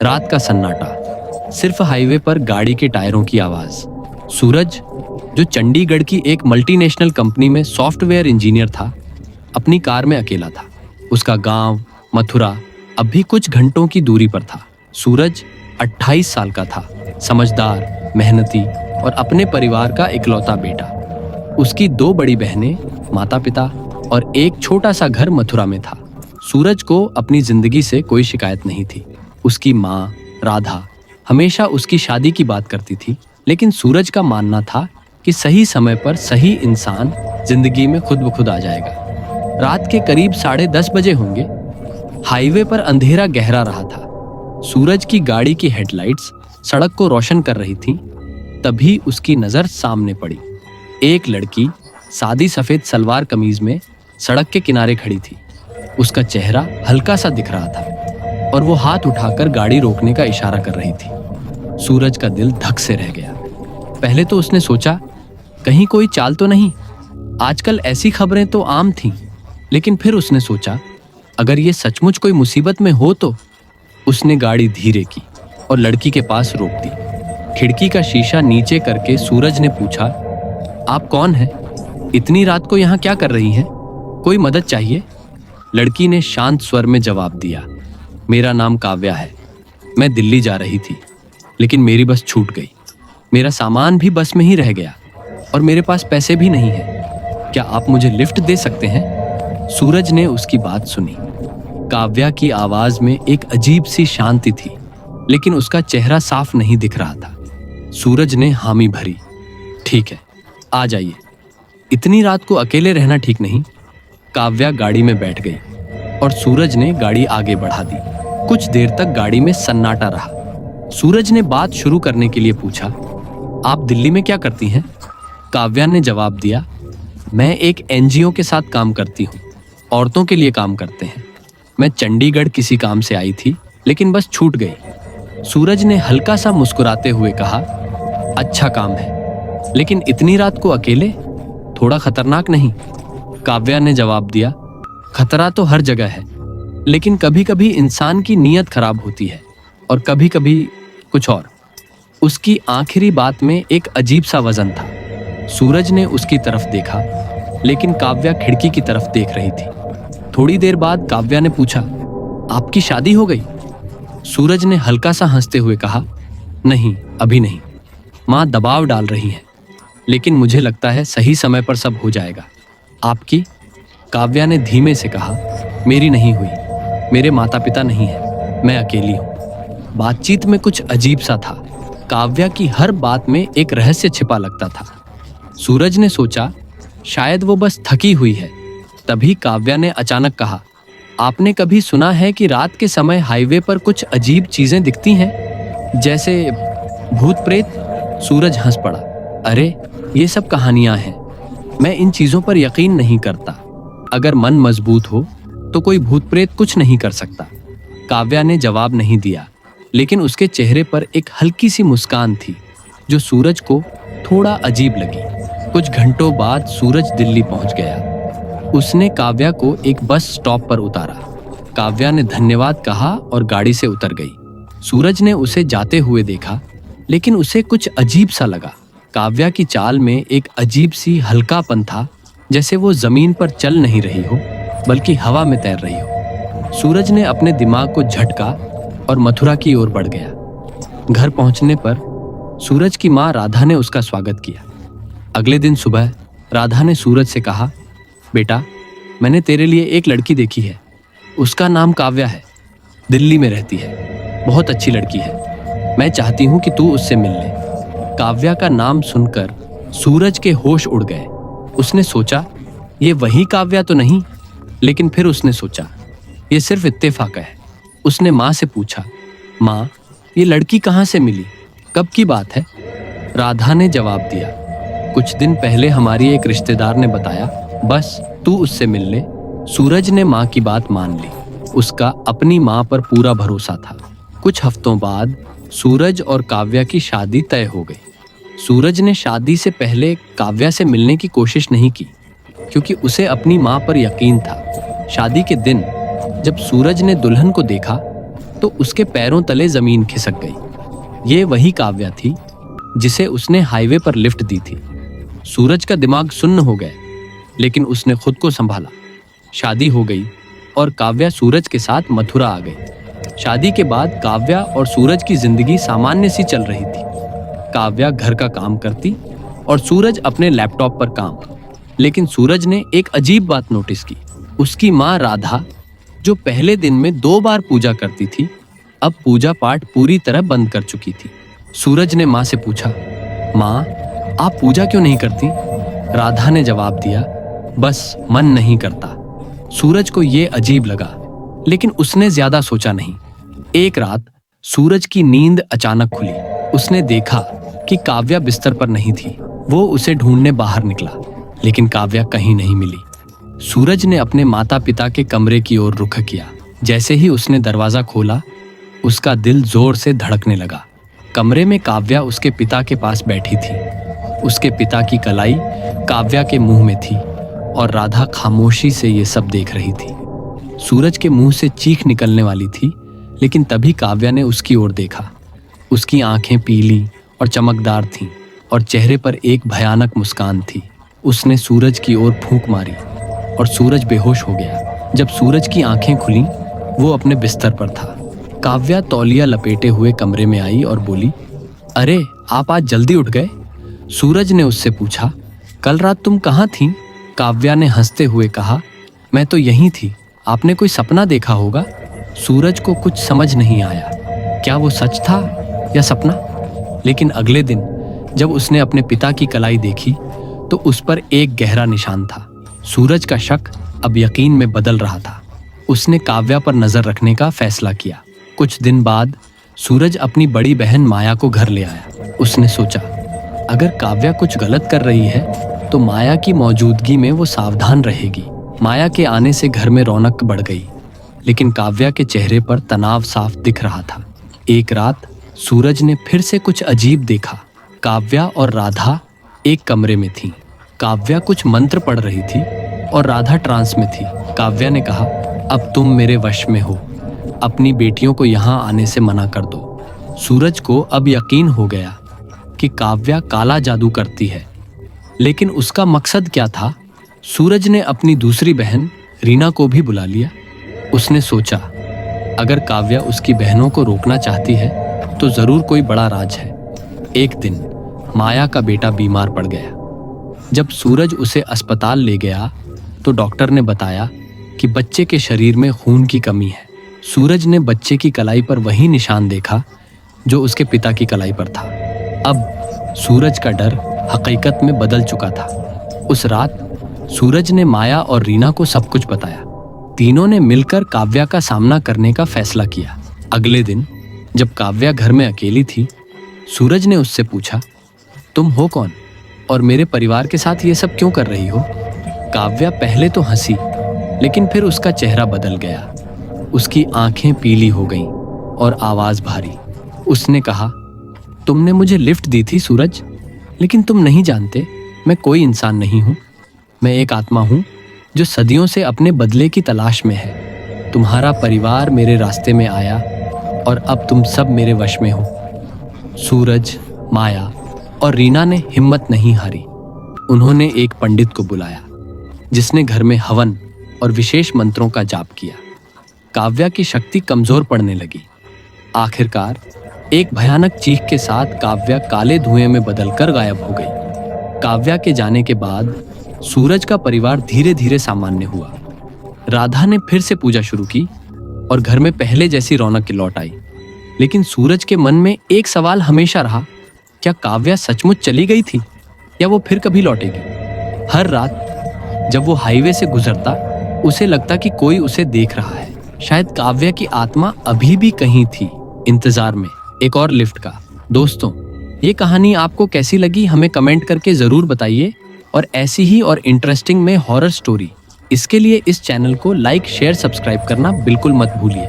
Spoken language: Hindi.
रात का सन्नाटा, सिर्फ हाईवे पर गाड़ी के टायरों की आवाज। सूरज, जो चंडीगढ़ की एक मल्टीनेशनल कंपनी में सॉफ्टवेयर इंजीनियर था, अपनी कार में अकेला था। उसका गांव मथुरा अब भी कुछ घंटों की दूरी पर था। सूरज 28 साल का था, समझदार, मेहनती और अपने परिवार का इकलौता बेटा। उसकी 2 बड़ी बहनें, माता पिता और एक छोटा सा घर मथुरा में था। सूरज को अपनी जिंदगी से कोई शिकायत नहीं थी। उसकी माँ राधा हमेशा उसकी शादी की बात करती थी, लेकिन सूरज का मानना था कि सही समय पर सही इंसान जिंदगी में खुद ब खुद आ जाएगा। रात के करीब 10:30 बजे होंगे। हाईवे पर अंधेरा गहरा रहा था। सूरज की गाड़ी की हेडलाइट्स सड़क को रोशन कर रही थीं। तभी उसकी नजर सामने पड़ी। एक लड़की सादी सफेद सलवार कमीज में सड़क के किनारे खड़ी थी। उसका चेहरा हल्का सा दिख रहा था और वो हाथ उठाकर गाड़ी रोकने का इशारा कर रही थी। सूरज का दिल धक से रह गया। पहले तो उसने सोचा, कहीं कोई चाल तो नहीं। आजकल ऐसी खबरें तो आम थीं। लेकिन फिर उसने सोचा, अगर ये सचमुच कोई मुसीबत में हो तो। उसने गाड़ी धीरे की और लड़की के पास रोक दी। खिड़की का शीशा नीचे करके सूरज ने पूछा, आप कौन हैं? इतनी रात को यहाँ क्या कर रही हैं? कोई मदद चाहिए? लड़की ने शांत स्वर में जवाब दिया, मेरा नाम काव्या है। मैं दिल्ली जा रही थी, लेकिन मेरी बस छूट गई। मेरा सामान भी बस में ही रह गया और मेरे पास पैसे भी नहीं हैं। क्या आप मुझे लिफ्ट दे सकते हैं? सूरज ने उसकी बात सुनी। काव्या की आवाज में एक अजीब सी शांति थी, लेकिन उसका चेहरा साफ नहीं दिख रहा था। सूरज ने हामी भरी, ठीक है, आ जाइए। इतनी रात को अकेले रहना ठीक नहीं। काव्या गाड़ी में बैठ गई और सूरज ने गाड़ी आगे बढ़ा दी। कुछ देर तक गाड़ी में सन्नाटा रहा। सूरज ने बात शुरू करने के लिए पूछा, आप दिल्ली में क्या करती हैं? काव्या ने जवाब दिया, मैं एक एनजीओ के साथ काम करती हूँ। औरतों के लिए काम करते हैं। मैं चंडीगढ़ किसी काम से आई थी, लेकिन बस छूट गई। सूरज ने हल्का सा मुस्कुराते हुए कहा, अच्छा काम है, लेकिन इतनी रात को अकेले? थोड़ा खतरनाक नहीं? काव्या ने जवाब दिया, खतरा तो हर जगह है, लेकिन कभी कभी इंसान की नीयत खराब होती है और कभी कभी कुछ और। उसकी आखिरी बात में एक अजीब सा वजन था। सूरज ने उसकी तरफ देखा, लेकिन काव्या खिड़की की तरफ देख रही थी। थोड़ी देर बाद काव्या ने पूछा, आपकी शादी हो गई? सूरज ने हल्का सा हंसते हुए कहा, नहीं, अभी नहीं। माँ दबाव डाल रही हैं, लेकिन मुझे लगता है सही समय पर सब हो जाएगा। आपकी? काव्या ने धीमे से कहा, मेरी नहीं हुई। मेरे माता पिता नहीं हैं, मैं अकेली हूँ। बातचीत में कुछ अजीब सा था। काव्या की हर बात में एक रहस्य छिपा लगता था। सूरज ने सोचा, शायद वो बस थकी हुई है। तभी काव्या ने अचानक कहा, आपने कभी सुना है कि रात के समय हाईवे पर कुछ अजीब चीजें दिखती हैं, जैसे भूत प्रेत? सूरज हंस पड़ा, अरे ये सब कहानियां हैं। मैं इन चीजों पर यकीन नहीं करता। अगर मन मजबूत हो तो कोई भूत प्रेत कुछ नहीं कर सकता। काव्या ने जवाब नहीं दिया, लेकिन उसके चेहरे पर एक हल्की सी मुस्कान थी, जो सूरज को थोड़ा अजीब लगी। कुछ घंटों बाद सूरज दिल्ली पहुंच गया। उसने काव्या को एक बस स्टॉप पर उतारा। काव्या ने धन्यवाद कहा और गाड़ी से उतर गई। सूरज ने उसे जाते हुए देखा, लेकिन उसे कुछ अजीब सा लगा। काव्या की चाल में एक अजीब सी हल्कापन था, जैसे वो जमीन पर चल नहीं रही हो, बल्कि हवा में तैर रही हो। सूरज ने अपने दिमाग को झटका और मथुरा की ओर बढ़ गया। घर पहुंचने पर सूरज की माँ राधा ने उसका स्वागत किया। अगले दिन सुबह राधा ने सूरज से कहा, बेटा, मैंने तेरे लिए एक लड़की देखी है। उसका नाम काव्या है, दिल्ली में रहती है। बहुत अच्छी लड़की है। मैं चाहती हूँ कि तू उससे मिल ले। काव्या का नाम सुनकर सूरज के होश उड़ गए। उसने सोचा, ये वही काव्या तो नहीं? लेकिन फिर उसने सोचा, ये सिर्फ इत्तेफाक है। उसने माँ से पूछा, माँ, ये लड़की कहाँ से मिली? कब की बात है? राधा ने जवाब दिया, कुछ दिन पहले हमारी एक रिश्तेदार ने बताया, बस तू उससे मिल ले। सूरज ने माँ की बात मान ली। उसका अपनी माँ पर पूरा भरोसा था। कुछ हफ्तों बाद सूरज और काव्या की शादी तय हो गई। सूरज ने शादी से पहले काव्या से मिलने की कोशिश नहीं की, क्योंकि उसे अपनी माँ पर यकीन था। शादी के दिन जब सूरज ने दुल्हन को देखा तो उसके पैरों तले जमीन खिसक गई। ये वही काव्या थी जिसे उसने हाईवे पर लिफ्ट दी थी। सूरज का दिमाग सुन्न हो गया, लेकिन उसने खुद को संभाला। शादी हो गई और काव्या सूरज के साथ मथुरा आ गई। शादी के बाद काव्या और सूरज की जिंदगी सामान्य सी चल रही थी। काव्या घर का काम करती और सूरज अपने लैपटॉप पर काम। लेकिन सूरज ने एक अजीब बात नोटिस की। उसकी माँ राधा, जो पहले दिन में 2 बार पूजा करती थी, अब पूजा पाठ पूरी तरह बंद कर चुकी थी। सूरज ने माँ से पूछा, माँ, आप पूजा क्यों नहीं करती? राधा ने जवाब दिया, बस मन नहीं करता। सूरज को ये अजीब लगा, लेकिन उसने ज्यादा सोचा नहीं। एक रात सूरज की नींद अचानक खुली। उसने देखा कि काव्या बिस्तर पर नहीं थी। वो उसे ढूंढने बाहर निकला, लेकिन काव्या कहीं नहीं मिली। सूरज ने अपने माता पिता के कमरे की ओर रुख किया। जैसे ही उसने दरवाजा खोला, उसका दिल जोर से धड़कने लगा। कमरे में काव्या उसके पिता के पास बैठी थी। उसके पिता की कलाई काव्या के मुंह में थी और राधा खामोशी से ये सब देख रही थी। सूरज के मुंह से चीख निकलने वाली थी, लेकिन तभी काव्या ने उसकी ओर देखा। उसकी आंखें पीली और चमकदार थीं और चेहरे पर एक भयानक मुस्कान थी। उसने सूरज की ओर फूंक मारी और सूरज बेहोश हो गया। जब सूरज की आंखें खुलीं, वो अपने बिस्तर पर था। काव्या तौलिया लपेटे हुए कमरे में आई और बोली, अरे, आप आज जल्दी उठ गए? सूरज ने उससे पूछा, कल रात तुम कहाँ थीं? काव्या ने हंसते हुए कहा, मैं तो यहीं थी। आपने कोई सपना देखा होगा। सूरज को कुछ समझ नहीं आया, क्या वो सच था या सपना? लेकिन अगले दिन जब उसने अपने पिता की कलाई देखी तो उस पर एक गहरा निशान था। सूरज का शक अब यकीन में बदल रहा था। उसने काव्या पर नजर रखने का फैसला किया। कुछ दिन बाद सूरज अपनी बड़ी बहन माया को घर ले आया। उसने सोचा, अगर काव्या कुछ गलत कर रही है तो माया की मौजूदगी में वो सावधान रहेगी। माया के आने से घर में रौनक बढ़ गई, लेकिन काव्या के चेहरे पर तनाव साफ दिख रहा था। एक रात सूरज ने फिर से कुछ अजीब देखा। काव्या और राधा एक कमरे में थीं। काव्या कुछ मंत्र पढ़ रही थी और राधा ट्रांस में थी। काव्या ने कहा, अब तुम मेरे वश में हो। अपनी बेटियों को यहाँ आने से मना कर दो। सूरज को अब यकीन हो गया कि काव्या काला जादू करती है, लेकिन उसका मकसद क्या था? सूरज ने अपनी दूसरी बहन रीना को भी बुला लिया। उसने सोचा, अगर काव्या उसकी बहनों को रोकना चाहती है तो जरूर कोई बड़ा राज है। एक दिन माया का बेटा बीमार पड़ गया। जब सूरज उसे अस्पताल ले गया तो डॉक्टर ने बताया कि बच्चे के शरीर में खून की कमी है। सूरज ने बच्चे की कलाई पर वही निशान देखा जो उसके पिता की कलाई पर था। अब सूरज का डर हकीकत में बदल चुका था। उस रात सूरज ने माया और रीना को सब कुछ बताया। तीनों ने मिलकर काव्या का सामना करने का फैसला किया। अगले दिन जब काव्या घर में अकेली थी, सूरज ने उससे पूछा, तुम हो कौन और मेरे परिवार के साथ ये सब क्यों कर रही हो? काव्या पहले तो हंसी, लेकिन फिर उसका चेहरा बदल गया। उसकी आंखें पीली हो गईं और आवाज भारी। उसने कहा, तुमने मुझे लिफ्ट दी थी सूरज, लेकिन तुम नहीं जानते मैं कोई इंसान नहीं हूं। मैं एक आत्मा हूं जो सदियों से अपने बदले की तलाश में है। तुम्हारा परिवार मेरे रास्ते में आया और अब तुम सब मेरे वश में हो। सूरज, माया और रीना ने हिम्मत नहीं हारी। उन्होंने एक पंडित को बुलाया, जिसने घर में हवन और विशेष मंत्रों का जाप किया। काव्या की शक्ति कमजोर पड़ने लगी। आखिरकार एक भयानक चीख के साथ काव्या काले धुएं में बदलकर गायब हो गई। काव्या के जाने के बाद सूरज का परिवार धीरे धीरे सामान्य हुआ। राधा ने फिर से पूजा शुरू की और घर में पहले जैसी रौनक लौट आई। लेकिन सूरज के मन में एक सवाल हमेशा रहा, क्या काव्या सचमुच चली गई थी या वो फिर कभी लौटेगी? हर रात जब वो हाईवे से गुजरता, उसे लगता कि कोई उसे देख रहा है। शायद काव्या की आत्मा अभी भी कहीं थी, इंतजार में एक और लिफ्ट का। दोस्तों, ये कहानी आपको कैसी लगी हमें कमेंट करके जरूर बताइए, और ऐसी ही और इंटरेस्टिंग में हॉरर स्टोरी इसके लिए इस चैनल को लाइक, शेयर, सब्सक्राइब करना बिल्कुल मत भूलिए।